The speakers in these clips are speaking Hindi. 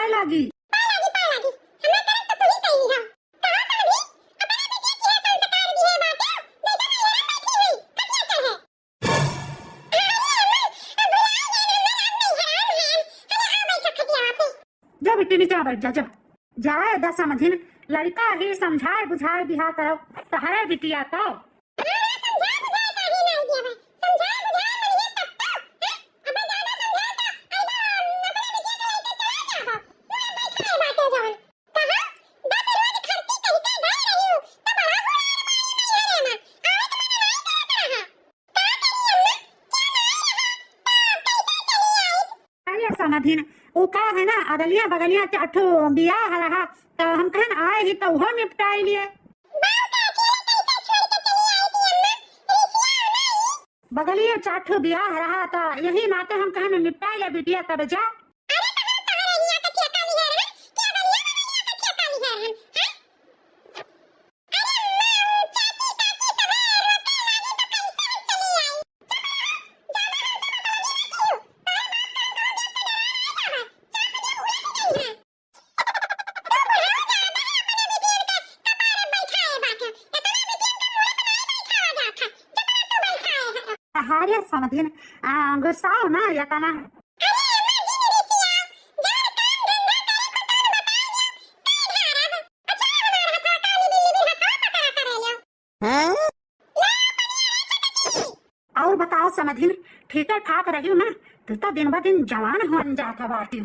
पाए लागी। जा बेटी नीचे बैठ जा। जा जाए दस समझिन लड़का ही समझाए बुझाए बिहार करो तो है बिटिया तो समाधीन वो का है ना अगलिया बगलिया चाठो बियाह रहा तो हम कहन आए ही तो वो निपटाई लिए। बगलिया चाठो बियाह रहा तो यही नाते हम कहन निपटाई ले बिटिया तब जा। हारे समझिन गुस्साओ ना या तना और बताओ समझिन ठीक ठाक रही हो ना तू तो दिन ब दिन जवान हो जाता बाटी।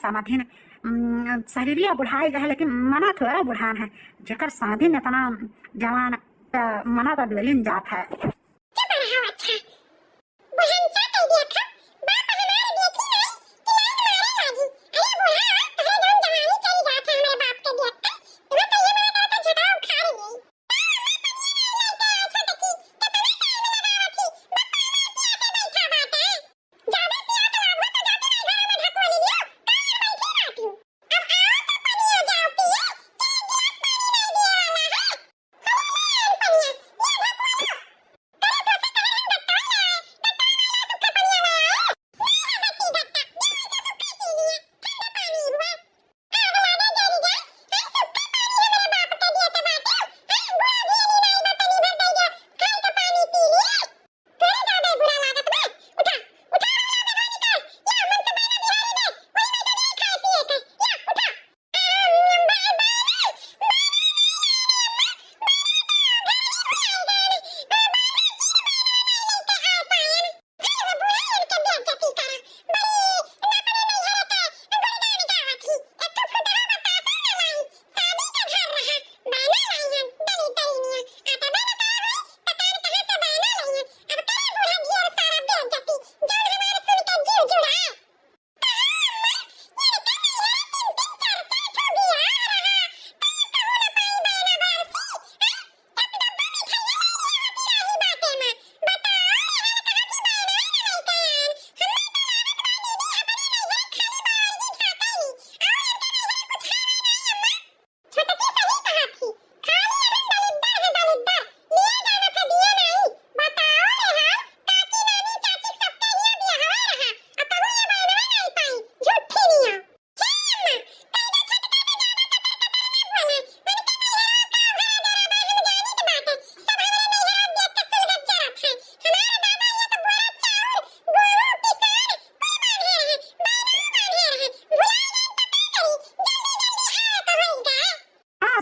समाधीन शरीरिया बुढ़ाई गए लेकिन मना थोड़ा बुढ़ान है जेकर समाधीन इतना जवान मना तो डोलिन जात है।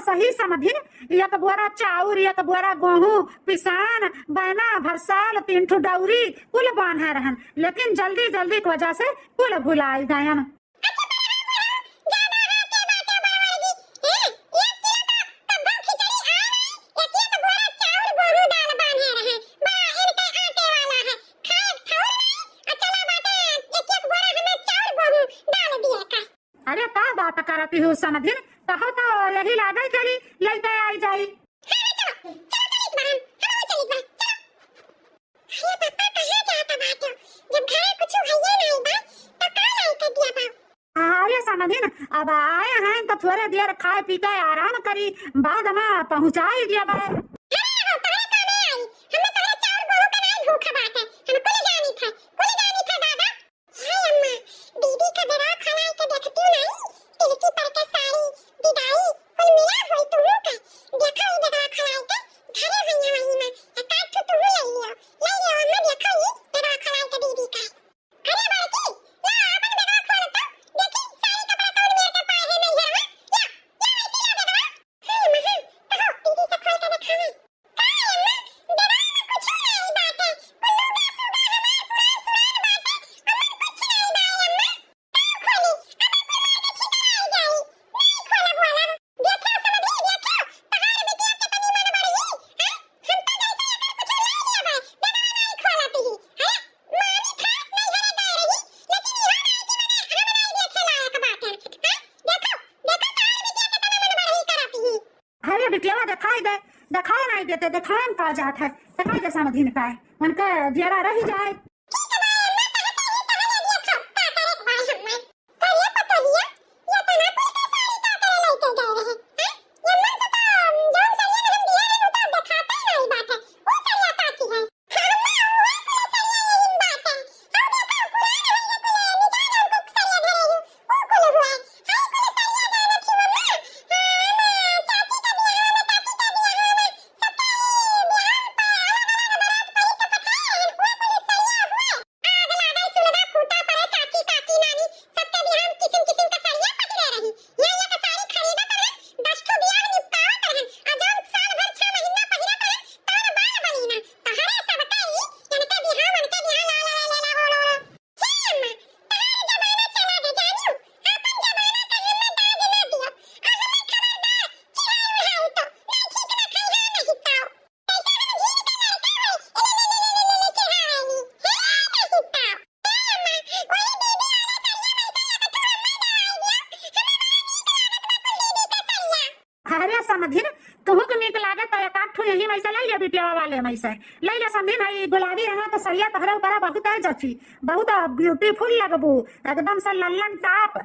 सही समझिन या तो बोरा चाउर या तो बोरा गेहूं पिसान बैना भरसाल 3 ठो डौरी कुल बांधे रहन लेकिन जल्दी जल्दी की वजह से कुल भुलाई गयन। अरे का बात करती हो समझिन कहो तो यही लागे चली लेते आई जाई। अरे समझिन अब आए हैं तो थोड़े देर खाए पी के आराम करी, बाद में पहुंचा ही दिया भाई। बिटिया दिखाई दे, दिखाई नहीं देते, दिखाए का जात है, दिखाई दे समझिन का है, उनका जरा रही जाए। समझिन कहूँ के निक लागे तो एक आठ यही मैसे ले बिटिया वाले मैसे ले ले समझिन है गुलाबी रंग तो सरिया तहरा ऊपर बहुत है जची, बहुत ब्यूटीफुल लगबू एकदम से लल्लन टाप।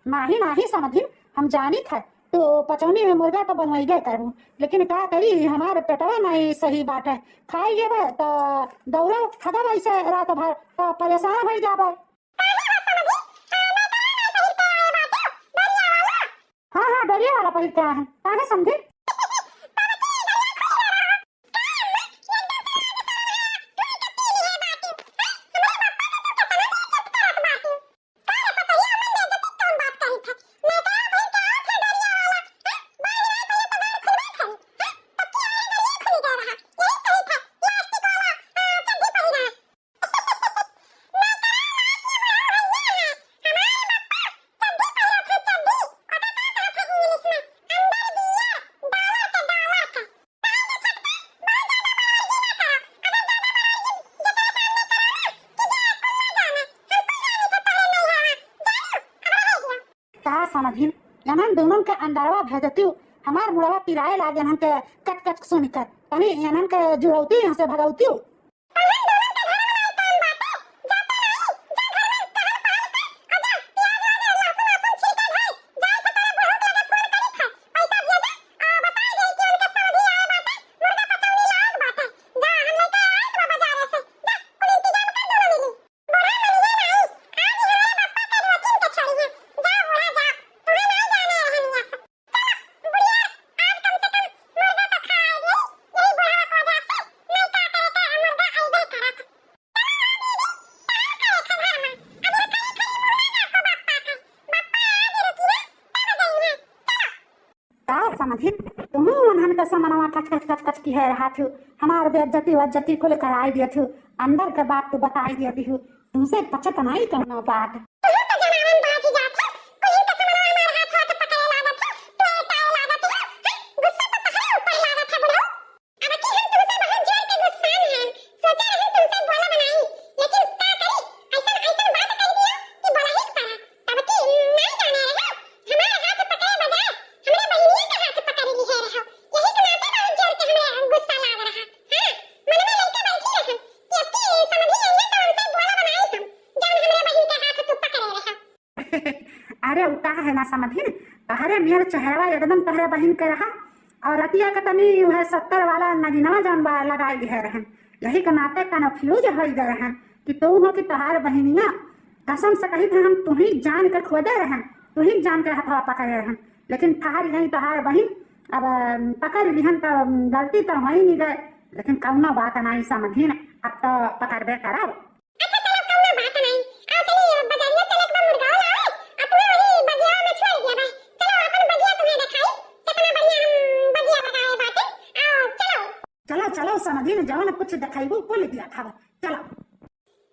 नाही नाही समझी हम जानी था तो पचौनी में मुर्गा तो बनवाइए करूँ, लेकिन क्या करी हमारे पेटवा नहीं सही बात है, खाइए तो दौड़ो खदा वैसे रात भर तो परेशान हो जाबो। का डरिया वाला पहिर क्या है काहे समझी का समझिन जनन दोनों के अंदरवा भेजती हमार मुड़वा पिराए लागे हम के कट कट सुन कर तनी जनन के जुड़ौती यहाँ से भगौती समझिन तुम उन्हन के समनवा कच कच कच कच की है रहा थी हमार बेइज्जती वज्जती को लेकर आई दिया थी अंदर के बात तो बताई दिया थी तुमसे पचत नहीं करना बात अरे उता है ना समझिन तहरे मेरे चेहरा एकदम तहरे बहन के रहा और रतिया का तनी है 70 वाला नगीनवा जौन बा लगाई दिए रहन यही के नाते कन्फ्यूज हो गए रहन कि तू हो कि तहार बहनिया कसम से कही थे हम तू ही जान कर खोदे रहन तू ही जान कर हथवा पकड़े रहन लेकिन तहार नहीं तहार बहन अब पकड़ लिहन तो गलती तो हो ही नहीं गए लेकिन कौनो बात नहीं समझिन अब तो पकड़बे करब चलो चलो समझिन जवन कुछ दिखाइबो बोल दिया था चलो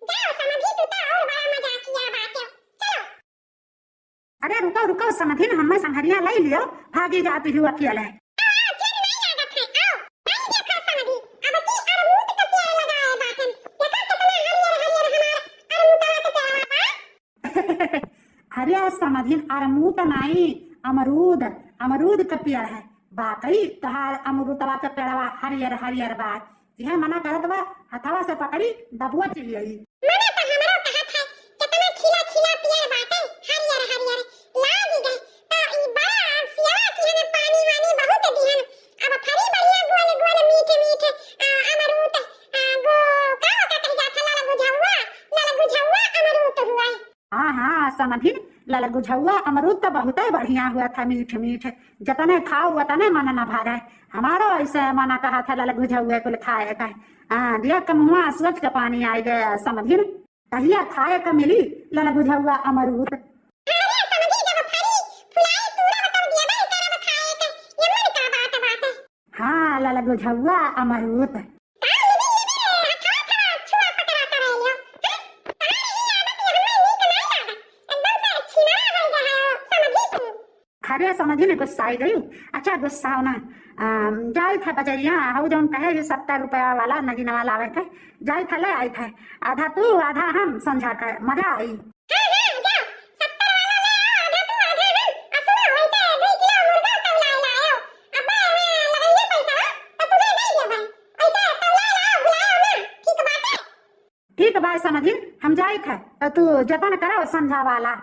जाओ समझी तू तो और बड़ा मजाक किया बात चलो अरे रुको रुको समझिन हमें संघरिया ले लियो भागी जाती हुआ अकेले हरिया समझिन अरमूद नहीं अमरूद अमरूद का पेड़ है बाकई तहार अमरूदवा के पेड़वा हरियर हरियर बात यह मना करत बा हथवा से पकड़ी दबुआ चली आई मने तो हमरो कहत है कितना खिला खिला पेड़ बाटे हरियर हरियर लाग गए तो ई बड़ा सिया की ने पानी वानी बहुत दिहन अब फरी बढ़िया गोल गोल मीठे मीठे अमरूद गो का होता जाता लाल गुझावा अमरूद हुआ हाँ समझिन लाल गुझौआ अमरूद तो बहुत बढ़िया हुआ था मीठ मीठ जतने खाओ उतने मन न भरे हमारा ऐसे मना कहा था लाल गुझौए को खाए का हाँ दिया के मुँह सोच के पानी आई गया समझिन कहिया खाए का मिली लाल गुझौआ अमरूद हाँ लाल गुझौआ अमरूद अरे समझिन गुस्सा आई गई अच्छा गुस्सा होना जाए था बजरिया हऊ जौन कहे 70 रुपया वाला नगीना वाला आवे थे जाए था ले आई थे आधा तू आधा हम समझा कर मजा आई ठीक भाई समझिन हम जाए थे तो तू जतन करो समझा वाला